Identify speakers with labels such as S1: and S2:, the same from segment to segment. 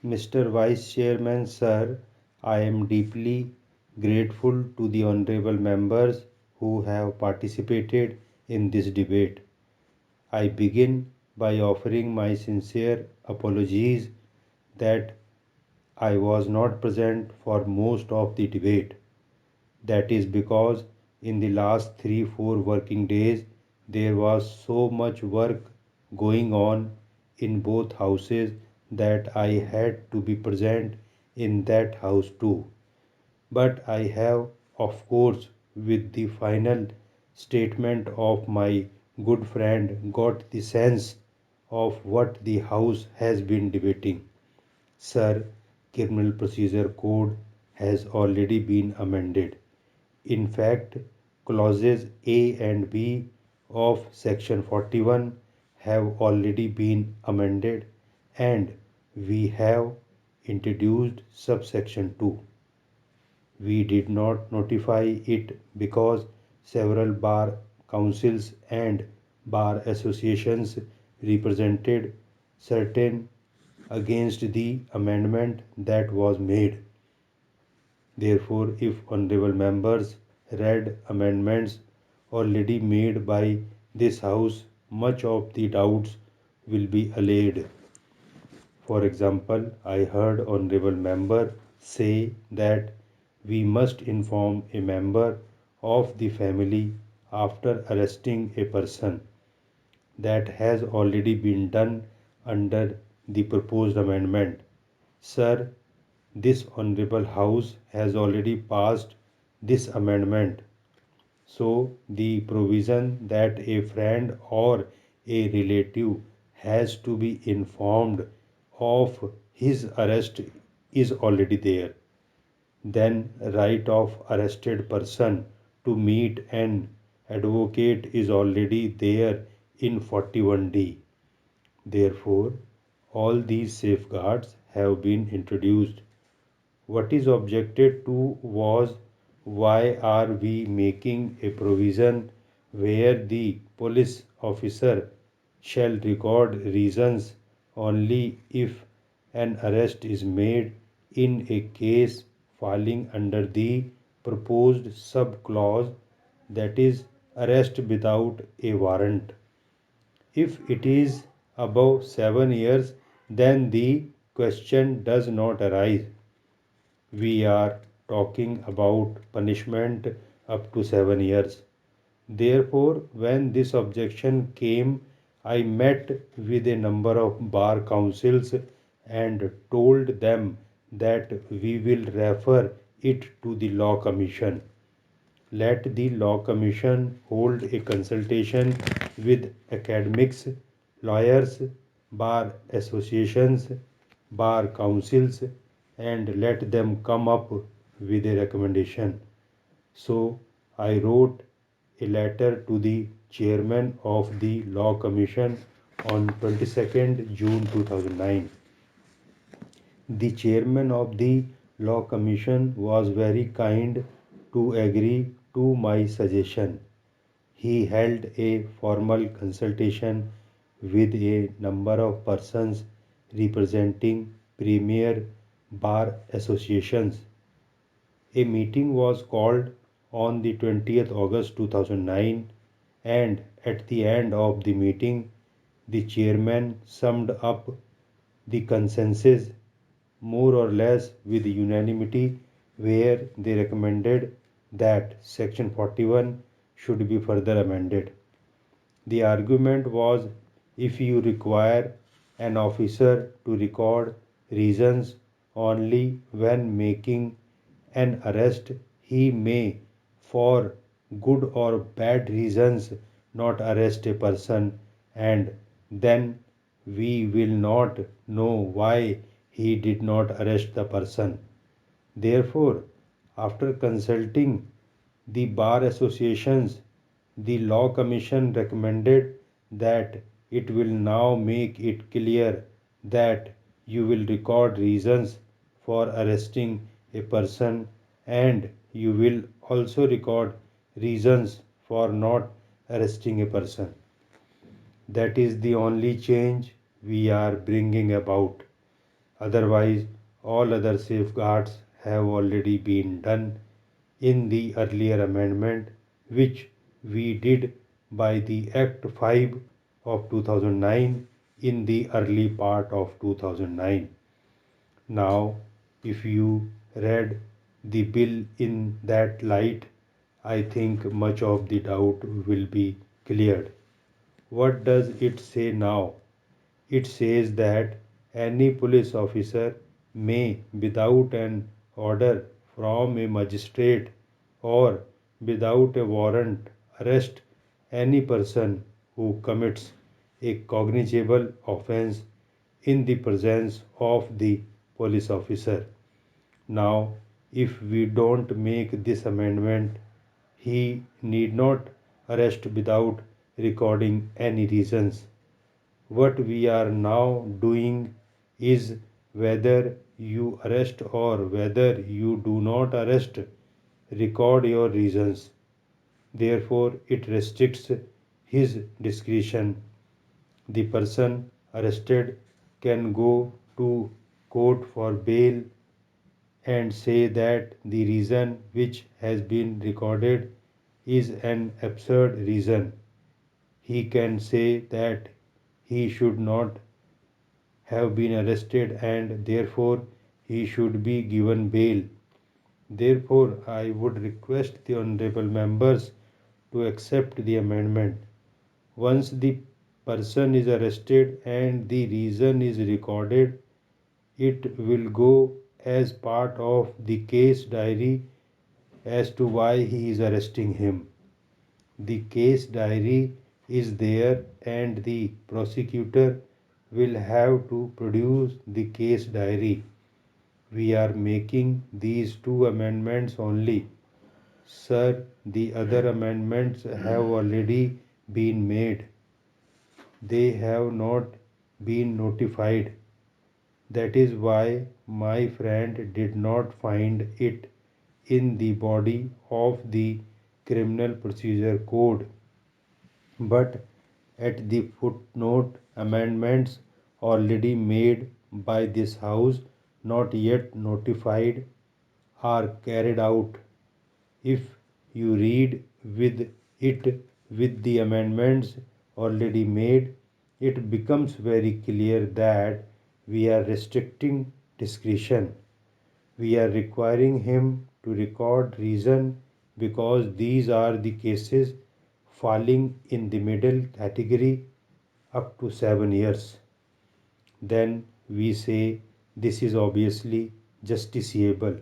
S1: Mr. Vice Chairman, sir, I am deeply grateful to the honorable members who have participated in this debate. I begin by offering my sincere apologies that I was not present for most of the debate. That is because in the last 3 4 working days there was so much work going on in both houses that I had to be present in that house too. But I have, of course, with the final statement of my good friend, got the sense of what the House has been debating. Sir, Criminal Procedure Code has already been amended. In fact, clauses A and B of Section 41 have already been amended and we have introduced subsection 2. We did not notify it because several bar councils and bar associations represented certain against the amendment that was made. Therefore, if honorable members read amendments already made by this House, much of the doubts will be allayed. For example, I heard honorable member say that we must inform a member of the family after arresting a person. That has already been done under the proposed amendment. Sir, this honorable House has already passed this amendment. So, the provision that a friend or a relative has to be informed of his arrest is already there. Then, right of arrested person to meet an advocate is already there in 41D. Therefore, all these safeguards have been introduced. What is objected to was why are we making a provision where the police officer shall record reasons only if an arrest is made in a case falling under the proposed sub clause, that is arrest without a warrant. If it is above 7 years, then the question does not arise. We are talking about punishment up to 7 years. Therefore, when this objection came, I met with a number of bar councils and told them that we will refer it to the Law Commission. Let the Law Commission hold a consultation with academics, lawyers, bar associations, bar councils, and let them come up with a recommendation. So I wrote a letter to the chairman of the Law Commission on 22nd June 2009. The chairman of the Law Commission was very kind to agree to my suggestion. He held a formal consultation with a number of persons representing premier bar associations. A meeting was called on the 20th August 2009 and at the end of the meeting the chairman summed up the consensus more or less with unanimity where they recommended that section 41 should be further amended. The argument was if you require an officer to record reasons only when making an arrest, he may, for good or bad reasons, not arrest a person, and then we will not know why he did not arrest the person. Therefore, after consulting the bar associations, the Law Commission recommended that it will now make it clear that you will record reasons for arresting a person and you will also record reasons for not arresting a person. That is the only change we are bringing about. Otherwise, all other safeguards have already been done in the earlier amendment, which we did by the Act 5 of 2009 in the early part of 2009. Now, if you read the bill in that light, I think much of the doubt will be cleared. What does it say now? It says that any police officer may, without an order from a magistrate or without a warrant, arrest any person who commits a cognizable offense in the presence of the police officer. Now, if we don't make this amendment, he need not arrest without recording any reasons. What we are now doing is whether you arrest or whether you do not arrest, record your reasons. Therefore, it restricts his discretion. The person arrested can go to court for bail and say that the reason which has been recorded is an absurd reason. He can say that he should not have been arrested and therefore he should be given bail. Therefore, I would request the honorable members to accept the amendment. Once the person is arrested and the reason is recorded, it will go as part of the case diary as to why he is arresting him. The case diary is there and the prosecutor will have to produce the case diary. We are making these two amendments only. Sir, the other amendments have already been made. They have not been notified. That is why my friend did not find it in the body of the Criminal Procedure Code. But at the footnote, amendments already made by this House, not yet notified, are carried out. If you read with it with the amendments already made, it becomes very clear that we are restricting discretion. We are requiring him to record reason because these are the cases falling in the middle category up to 7 years. Then we say this is obviously justiciable.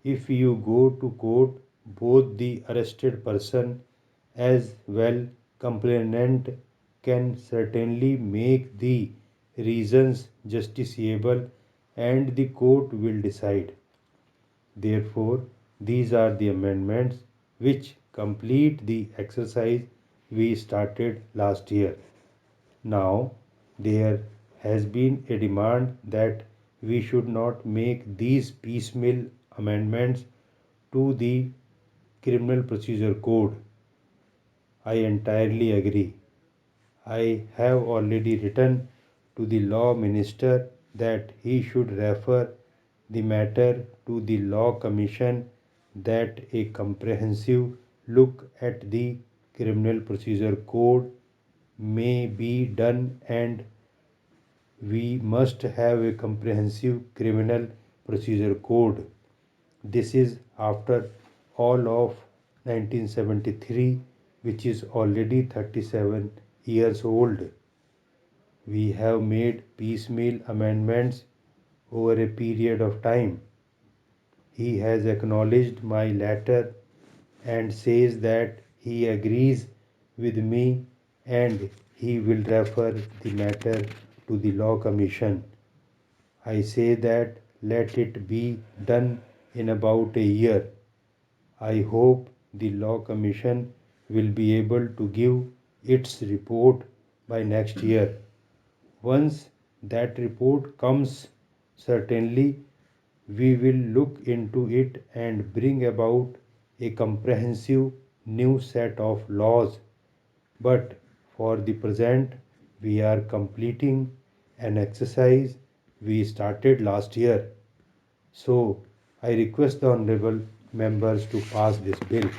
S1: If you go to court, both the arrested person as well complainant can certainly make the reasons justiciable and the court will decide. Therefore, these are the amendments which complete the exercise we started last year. Now, there has been a demand that we should not make these piecemeal amendments to the Criminal Procedure Code. I entirely agree. I have already written to the Law Minister that he should refer the matter to the Law Commission that a comprehensive look at the Criminal Procedure Code may be done and we must have a comprehensive criminal procedure code. This is after all of 1973, which is already 37 years old. We have made piecemeal amendments over a period of time. He has acknowledged my letter and says that he agrees with me and he will refer the matter to the Law Commission. I say that let it be done in about a year. I hope the Law Commission will be able to give its report by next year. Once that report comes, certainly we will look into it and bring about a comprehensive new set of laws. But for the present, we are completing an exercise we started last year. So I request the honorable members to pass this bill.